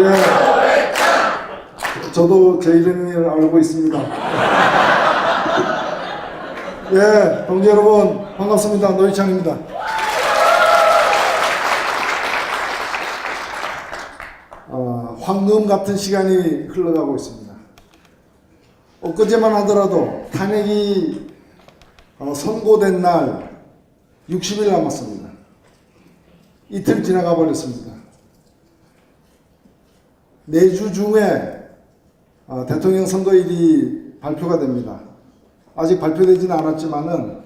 예. 저도 제 이름을 알고 있습니다. 예, 동지 여러분 반갑습니다. 노희창입니다. 황금 같은 시간이 흘러가고 있습니다. 엊그제만 하더라도 탄핵이 선고된 날 60일 남았습니다. 이틀 지나가 버렸습니다. 내주 중에 대통령 선거일이 발표가 됩니다. 아직 발표되지는 않았지만은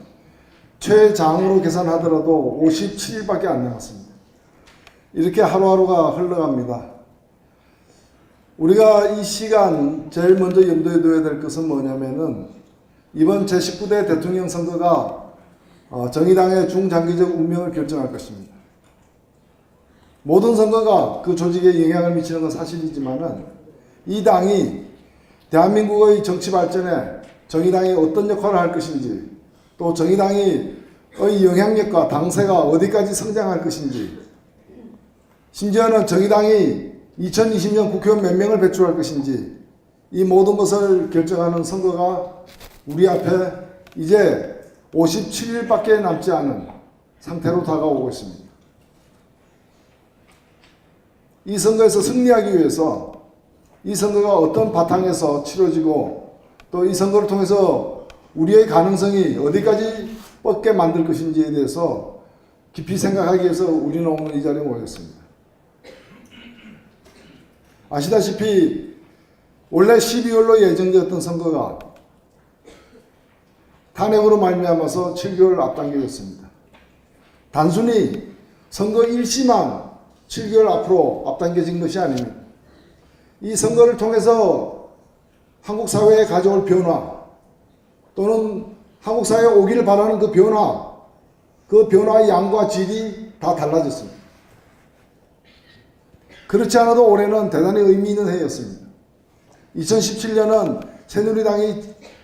최장으로 계산하더라도 57일밖에 안 남았습니다. 이렇게 하루하루가 흘러갑니다. 우리가 이 시간 제일 먼저 염두에 둬야 될 것은 뭐냐면은 이번 제19대 대통령 선거가 정의당의 중장기적 운명을 결정할 것입니다. 모든 선거가 그 조직에 영향을 미치는 건 사실이지만은 이 당이 대한민국의 정치 발전에 정의당이 어떤 역할을 할 것인지, 또 정의당의 영향력과 당세가 어디까지 성장할 것인지, 심지어는 정의당이 2020년 국회의원 몇 명을 배출할 것인지, 이 모든 것을 결정하는 선거가 우리 앞에 이제 57일밖에 남지 않은 상태로 다가오고 있습니다. 이 선거에서 승리하기 위해서 이 선거가 어떤 바탕에서 치러지고 또 이 선거를 통해서 우리의 가능성이 어디까지 뻗게 만들 것인지에 대해서 깊이 생각하기 위해서 우리는 오늘 이 자리에 모였습니다. 아시다시피 원래 12월로 예정되었던 선거가 탄핵으로 말미암아서 7개월 앞당겨졌습니다. 단순히 선거 일시만 7개월 앞으로 앞당겨진 것이 아닙니다. 이 선거를 통해서 한국 사회에 가져올 변화, 또는 한국 사회에 오기를 바라는 그 변화의 양과 질이 다 달라졌습니다. 그렇지 않아도 올해는 대단히 의미 있는 해였습니다. 2017년은 새누리당이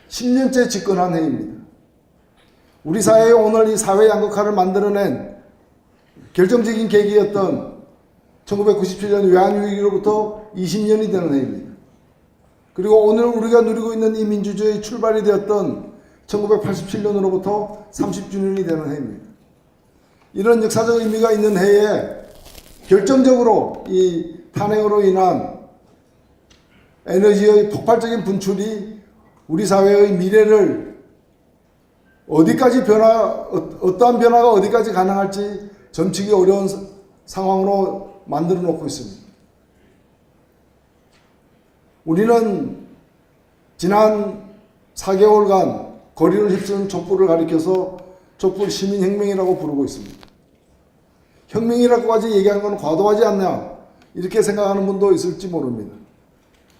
10년째 집권한 해입니다. 우리 사회에 오늘 이 사회 양극화를 만들어낸 결정적인 계기였던 1997년 외환위기로부터 20년이 되는 해입니다. 그리고 오늘 우리가 누리고 있는 이 민주주의의 출발이 되었던 1987년으로부터 30주년이 되는 해입니다. 이런 역사적 의미가 있는 해에 결정적으로 이 탄핵으로 인한 에너지의 폭발적인 분출이 우리 사회의 미래를 어떠한 변화가 어디까지 가능할지 점치기 어려운 상황으로 만들어 놓고 있습니다. 우리는 지난 4개월간 거리를 휩쓰는 촛불을 가리켜서 촛불 시민혁명이라고 부르고 있습니다. 혁명이라고까지 얘기하는 건 과도하지 않냐, 이렇게 생각하는 분도 있을지 모릅니다.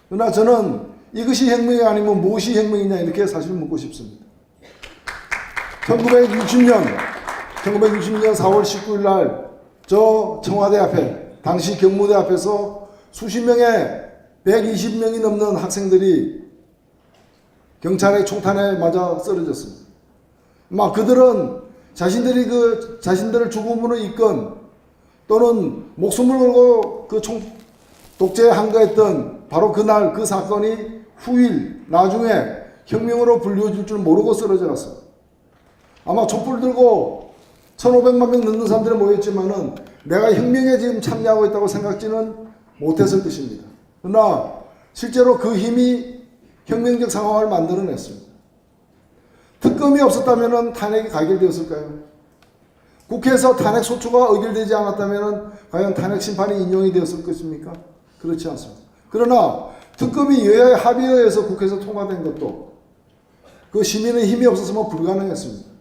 그러나 저는 이것이 혁명이 아니면 무엇이 혁명이냐, 이렇게 사실 묻고 싶습니다. 1960년 4월 19일 날 저 청와대 앞에, 당시 경무대 앞에서 수십 명의 120명이 넘는 학생들이 경찰의 총탄에 맞아 쓰러졌습니다. 그들은 자신들을 죽음으로 이끈, 또는 목숨을 걸고 그 독재에 항거했던 바로 그날 그 사건이 후일 나중에 혁명으로 불려질 줄 모르고 쓰러져 갔어요. 아마 촛불 들고 1,500만 명 넘는 사람들이 모였지만은 내가 혁명에 지금 참여하고 있다고 생각지는 못했을 것입니다. 그러나 실제로 그 힘이 혁명적 상황을 만들어냈습니다. 특검이 없었다면 탄핵이 가결되었을까요? 국회에서 탄핵 소추가 의결되지 않았다면 과연 탄핵 심판이 인용이 되었을 것입니까? 그렇지 않습니다. 그러나 특검이 여야의 합의에 의해서 국회에서 통과된 것도 그 시민의 힘이 없었으면 불가능했습니다.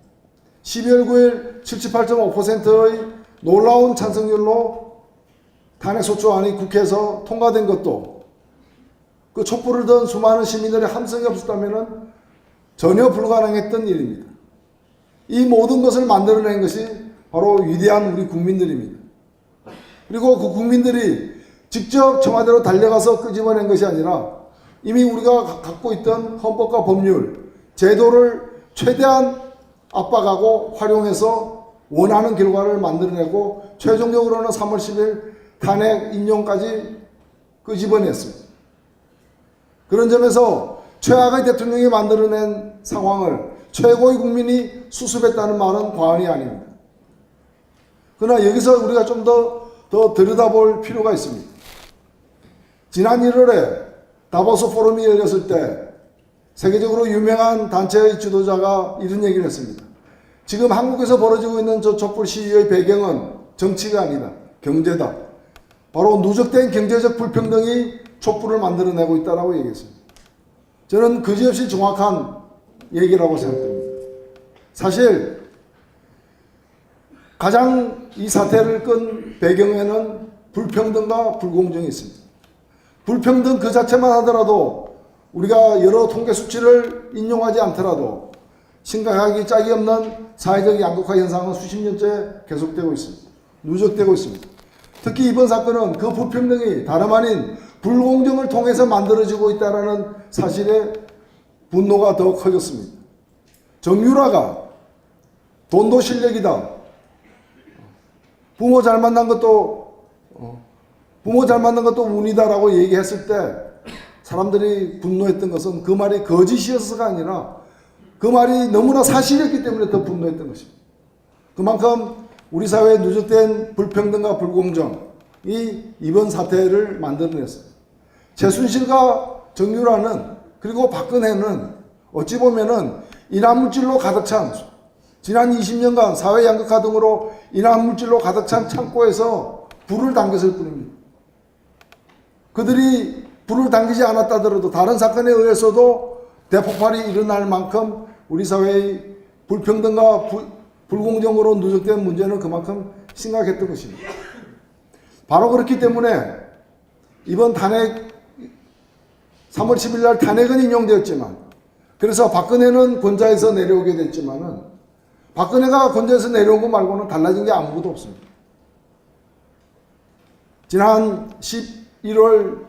12월 9일 78.5%의 놀라운 찬성률로 탄핵소추안이 국회에서 통과된 것도 그 촛불을 든 수많은 시민들의 함성이 없었다면 전혀 불가능했던 일입니다. 이 모든 것을 만들어낸 것이 바로 위대한 우리 국민들입니다. 그리고 그 국민들이 직접 청와대로 달려가서 끄집어낸 것이 아니라 이미 우리가 갖고 있던 헌법과 법률, 제도를 최대한 압박하고 활용해서 원하는 결과를 만들어내고 최종적으로는 3월 10일 탄핵 인용까지 끄집어냈습니다. 그런 점에서 최악의 대통령이 만들어낸 상황을 최고의 국민이 수습했다는 말은 과언이 아닙니다. 그러나 여기서 우리가 좀 더 들여다볼 필요가 있습니다. 지난 1월에 다보스 포럼이 열렸을 때 세계적으로 유명한 단체의 지도자가 이런 얘기를 했습니다. 지금 한국에서 벌어지고 있는 저 촛불 시위의 배경은 정치가 아니다. 경제다. 바로 누적된 경제적 불평등이 촛불을 만들어내고 있다고 얘기했습니다. 저는 그지없이 정확한 얘기라고 생각됩니다. 사실 가장 이 사태를 끈 배경에는 불평등과 불공정이 있습니다. 불평등 그 자체만 하더라도 우리가 여러 통계 수치를 인용하지 않더라도 심각하기 짝이 없는 사회적 양극화 현상은 수십 년째 계속되고 있습니다. 누적되고 있습니다. 특히 이번 사건은 그 불평등이 다름 아닌 불공정을 통해서 만들어지고 있다는 사실에 분노가 더 커졌습니다. 정유라가 돈도 실력이다. 부모 잘 만난 것도 운이다라고 얘기했을 때 사람들이 분노했던 것은 그 말이 거짓이어서가 아니라 그 말이 너무나 사실이었기 때문에 더 분노했던 것입니다. 그만큼 우리 사회에 누적된 불평등과 불공정이 이번 사태를 만들어냈습니다. 최순실과 정유라는 그리고 박근혜는 어찌 보면은 인화물질로 가득 찬 지난 20년간 사회 양극화 등으로 인화물질로 가득 찬 창고에서 불을 당겼을 뿐입니다. 그들이 불을 당기지 않았다더라도 다른 사건에 의해서도 대폭발이 일어날 만큼 우리 사회의 불평등과 불공정으로 누적된 문제는 그만큼 심각했던 것입니다. 바로 그렇기 때문에 이번 탄핵 3월 10일 날 탄핵은 인용되었지만 그래서 박근혜는 권좌에서 내려오게 됐지만은 박근혜가 권좌에서 내려온 것 말고는 달라진 게 아무것도 없습니다. 지난 11월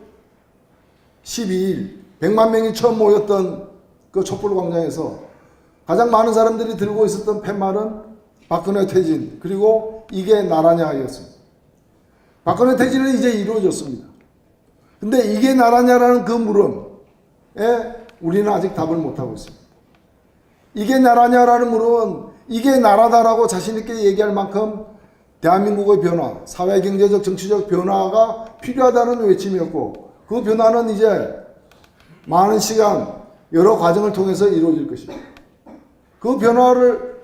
12일 100만 명이 처음 모였던 그 촛불광장에서 가장 많은 사람들이 들고 있었던 팻말은 박근혜 퇴진 그리고 이게 나라냐였습니다. 박근혜 퇴진은 이제 이루어졌습니다. 근데 이게 나라냐라는 그 물음에 우리는 아직 답을 못하고 있습니다. 이게 나라냐라는 물음은 이게 나라다라고 자신있게 얘기할 만큼 대한민국의 변화, 사회, 경제적, 정치적 변화가 필요하다는 외침이었고 그 변화는 이제 많은 시간, 여러 과정을 통해서 이루어질 것입니다. 그 변화를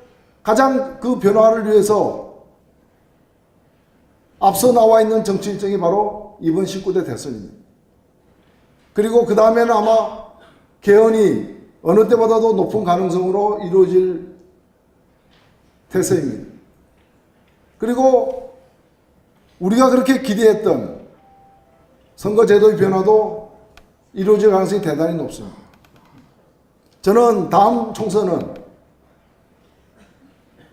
위해서 앞서 나와 있는 정치 일정이 바로 이번 19대 대선입니다. 그리고 그 다음에는 아마 개헌이 어느 때보다도 높은 가능성으로 이루어질 태세입니다. 그리고 우리가 그렇게 기대했던 선거제도의 변화도 이루어질 가능성이 대단히 높습니다. 저는 다음 총선은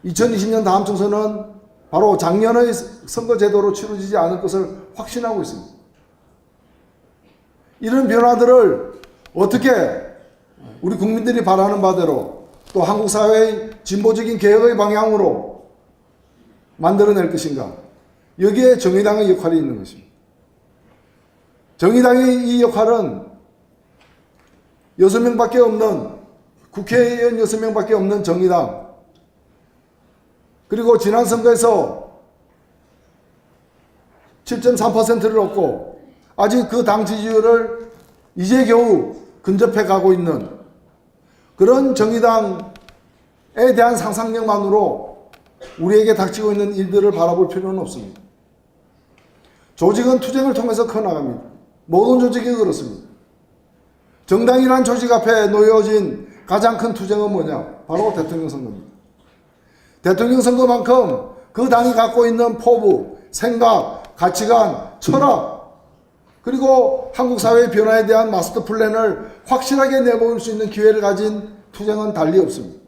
2020년 다음 총선은 바로 작년의 선거제도로 치러지지 않을 것을 확신하고 있습니다. 이런 변화들을 어떻게 우리 국민들이 바라는 바대로 또 한국 사회의 진보적인 개혁의 방향으로 만들어낼 것인가? 여기에 정의당의 역할이 있는 것입니다. 정의당의 이 역할은 6명밖에 없는 국회의원 6명밖에 없는 정의당 그리고 지난 선거에서 7.3%를 얻고 아직 그 당 지지율을 이제 겨우 근접해 가고 있는 그런 정의당에 대한 상상력만으로 우리에게 닥치고 있는 일들을 바라볼 필요는 없습니다. 조직은 투쟁을 통해서 커나갑니다. 모든 조직이 그렇습니다. 정당이란 조직 앞에 놓여진 가장 큰 투쟁은 뭐냐? 바로 대통령 선거입니다. 대통령 선거만큼 그 당이 갖고 있는 포부, 생각, 가치관, 철학 그리고 한국 사회의 변화에 대한 마스터 플랜을 확실하게 내보일 수 있는 기회를 가진 투쟁은 달리 없습니다.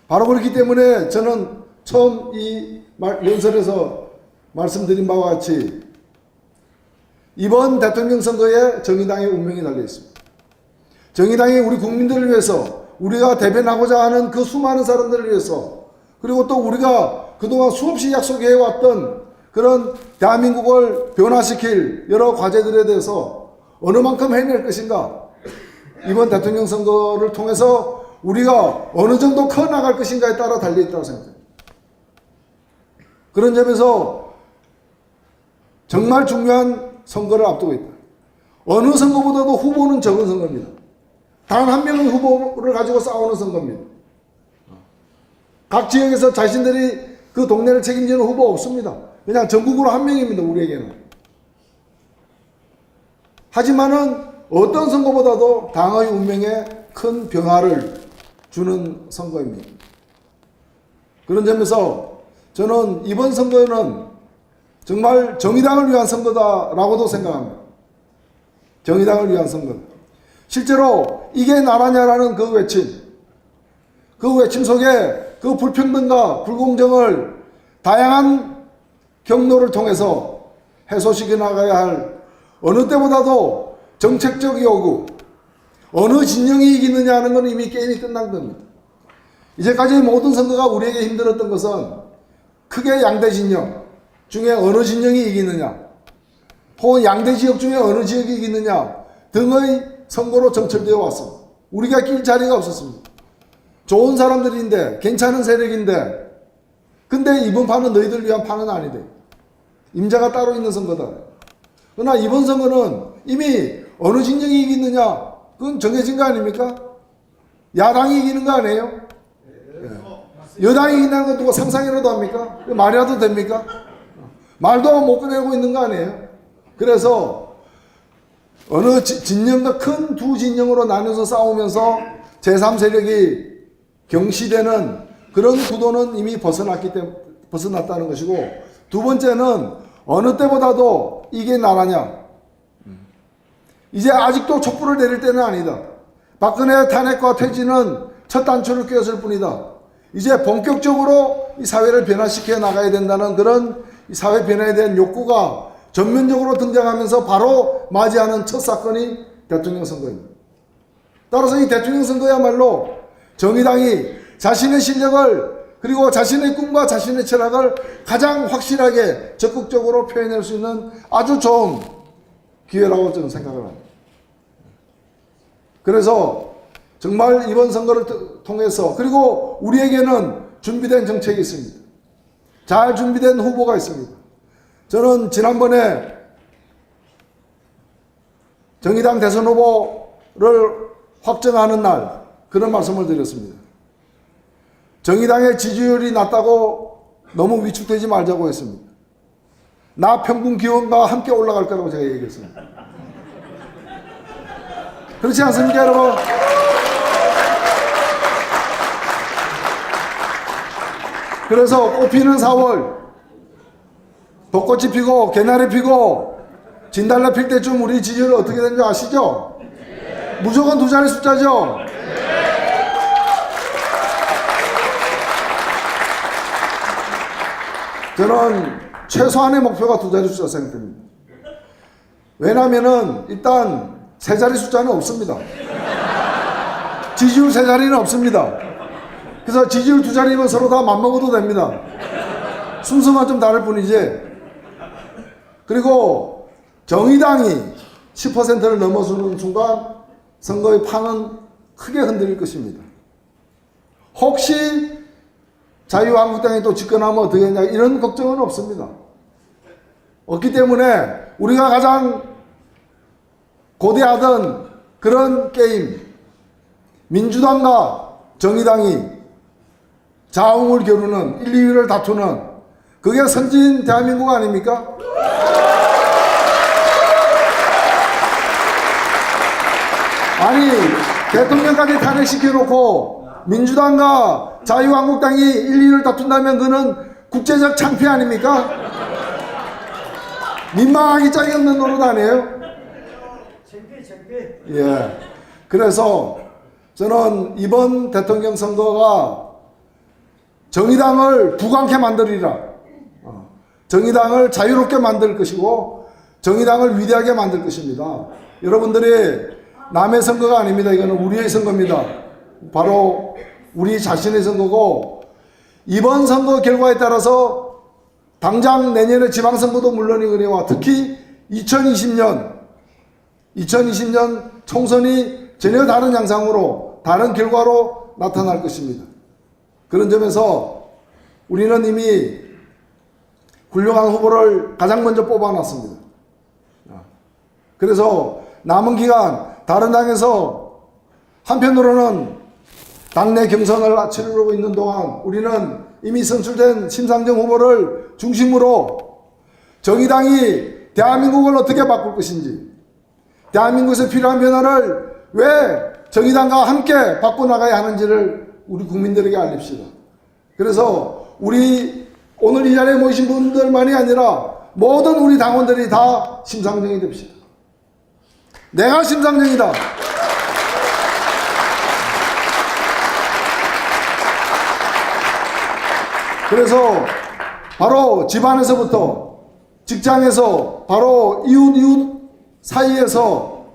바로 그렇기 때문에 저는 처음 이 연설에서 말씀드린 바와 같이 이번 대통령 선거에 정의당의 운명이 달려 있습니다. 정의당이 우리 국민들을 위해서 우리가 대변하고자 하는 그 수많은 사람들을 위해서 그리고 또 우리가 그동안 수없이 약속해왔던 그런 대한민국을 변화시킬 여러 과제들에 대해서 어느 만큼 해낼 것인가, 이번 대통령 선거를 통해서 우리가 어느 정도 커나갈 것인가에 따라 달려있다고 생각합니다. 그런 점에서 정말 중요한 선거를 앞두고 있다. 어느 선거보다도 후보는 적은 선거입니다. 단 한 명의 후보를 가지고 싸우는 선거입니다. 각 지역에서 자신들이 그 동네를 책임지는 후보 없습니다. 그냥 전국으로 한 명입니다, 우리에게는. 하지만은 어떤 선거보다도 당의 운명에 큰 변화를 주는 선거입니다. 그런 점에서 저는 이번 선거는 정말 정의당을 위한 선거다라고도 생각합니다. 정의당을 위한 선거. 실제로 이게 나라냐라는 그 외침 속에 그 불평등과 불공정을 다양한 경로를 통해서 해소시켜 나가야 할 어느 때보다도 정책적 요구, 어느 진영이 이기느냐 하는 건 이미 게임이 끝난 겁니다. 이제까지 모든 선거가 우리에게 힘들었던 것은 크게 양대 진영 중에 어느 진영이 이기느냐, 혹은 양대 지역 중에 어느 지역이 이기느냐 등의 선거로 정철되어 왔습니다. 우리가 낄 자리가 없었습니다. 좋은 사람들인데, 괜찮은 세력인데, 근데 이번 판은 너희들 위한 판은 아니대. 임자가 따로 있는 선거다. 그러나 이번 선거는 이미 어느 진영이 이기느냐, 그건 정해진 거 아닙니까? 야당이 이기는 거 아니에요? 예. 여당이 이긴다는 건 누가 상상이라도 합니까? 말이라도 됩니까? 말도 못 꺼내고 있는 거 아니에요? 그래서 어느 진영과 큰 두 진영으로 나눠서 싸우면서 제3세력이 경시되는 그런 구도는 이미 벗어났다는 것이고, 두 번째는 어느 때보다도 이게 나라냐. 이제 아직도 촛불을 내릴 때는 아니다. 박근혜 탄핵과 퇴진은 첫 단추를 꿰었을 뿐이다. 이제 본격적으로 이 사회를 변화시켜 나가야 된다는 그런 이 사회 변화에 대한 욕구가 전면적으로 등장하면서 바로 맞이하는 첫 사건이 대통령 선거입니다. 따라서 이 대통령 선거야말로 정의당이 자신의 실력을, 그리고 자신의 꿈과 자신의 철학을 가장 확실하게 적극적으로 표현할 수 있는 아주 좋은 기회라고 저는 생각을 합니다. 그래서 정말 이번 선거를 통해서, 그리고 우리에게는 준비된 정책이 있습니다. 잘 준비된 후보가 있습니다. 저는 지난번에 정의당 대선 후보를 확정하는 날 그런 말씀을 드렸습니다. 정의당의 지지율이 낮다고 너무 위축되지 말자고 했습니다. 나 평균 기원과 함께 올라갈 거라고 제가 얘기했습니다. 그렇지 않습니까, 여러분? 그래서 꽃피는 4월, 벚꽃이 피고 개나리 피고 진달래 필 때쯤 우리 지지율 어떻게 되는 줄 아시죠? 무조건 두 자리 숫자죠? 저는 최소한의 목표가 두 자리 숫자 생각됩니다. 왜냐하면은 일단 세 자리 숫자는 없습니다. 지지율 세 자리는 없습니다. 그래서 지지율 두 자리면 서로 다 맘먹어도 됩니다. 순서만 좀 다를 뿐이지. 그리고 정의당이 10%를 넘어서는 순간 선거의 판은 크게 흔들릴 것입니다. 혹시 자유한국당이 또 집권하면 어떻게 되냐, 이런 걱정은 없습니다. 없기 때문에 우리가 가장 고대하던 그런 게임, 민주당과 정의당이 자웅을 겨루는 1, 2위를 다투는, 그게 선진 대한민국 아닙니까? 아니, 대통령까지 탄핵시켜놓고 민주당과 자유한국당이 1, 2위를 다툰다면 그는 국제적 창피 아닙니까? 민망하기 짝이 없는 노릇 아니에요? 예. 그래서 저는 이번 대통령 선거가 정의당을 부강케 만들리라. 정의당을 자유롭게 만들 것이고 정의당을 위대하게 만들 것입니다. 여러분들이 남의 선거가 아닙니다. 이거는 우리의 선거입니다. 바로 우리 자신의 선거고, 이번 선거 결과에 따라서 당장 내년에 지방선거도 물론이거니와 특히 2020년 총선이 전혀 다른 양상으로 다른 결과로 나타날 것입니다. 그런 점에서 우리는 이미 훌륭한 후보를 가장 먼저 뽑아놨습니다. 그래서 남은 기간 다른 당에서 한편으로는 당내 경선을 치르고 있는 동안 우리는 이미 선출된 심상정 후보를 중심으로 정의당이 대한민국을 어떻게 바꿀 것인지, 대한민국에서 필요한 변화를 왜 정의당과 함께 바꿔나가야 하는지를 우리 국민들에게 알립시다. 그래서 우리 오늘 이 자리에 모이신 분들만이 아니라 모든 우리 당원들이 다 심상정이 됩시다. 내가 심상정이다. 그래서 바로 집안에서부터, 직장에서, 바로 이웃 사이에서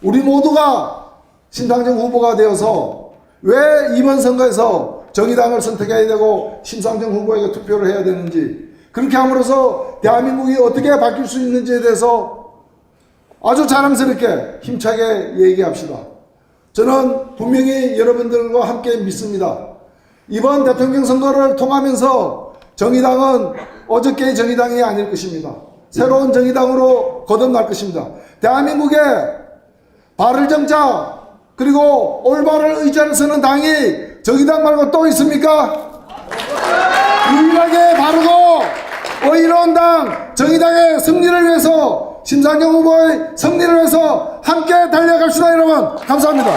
우리 모두가 심상정 후보가 되어서 왜 이번 선거에서 정의당을 선택해야 되고 심상정 후보에게 투표를 해야 되는지, 그렇게 함으로써 대한민국이 어떻게 바뀔 수 있는지에 대해서 아주 자랑스럽게 힘차게 얘기합시다. 저는 분명히 여러분들과 함께 믿습니다. 이번 대통령 선거를 통하면서 정의당은 어저께의 정의당이 아닐 것입니다. 새로운 정의당으로 거듭날 것입니다. 대한민국에 바를 정자 그리고 올바른 의자를 서는 당이 정의당 말고 또 있습니까? 유일하게 바르고 의로운 당 정의당의 승리를 위해서, 심상정 후보의 승리를 위해서 함께 달려갑시다. 여러분 감사합니다.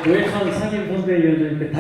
노회찬 상임선대위원장님께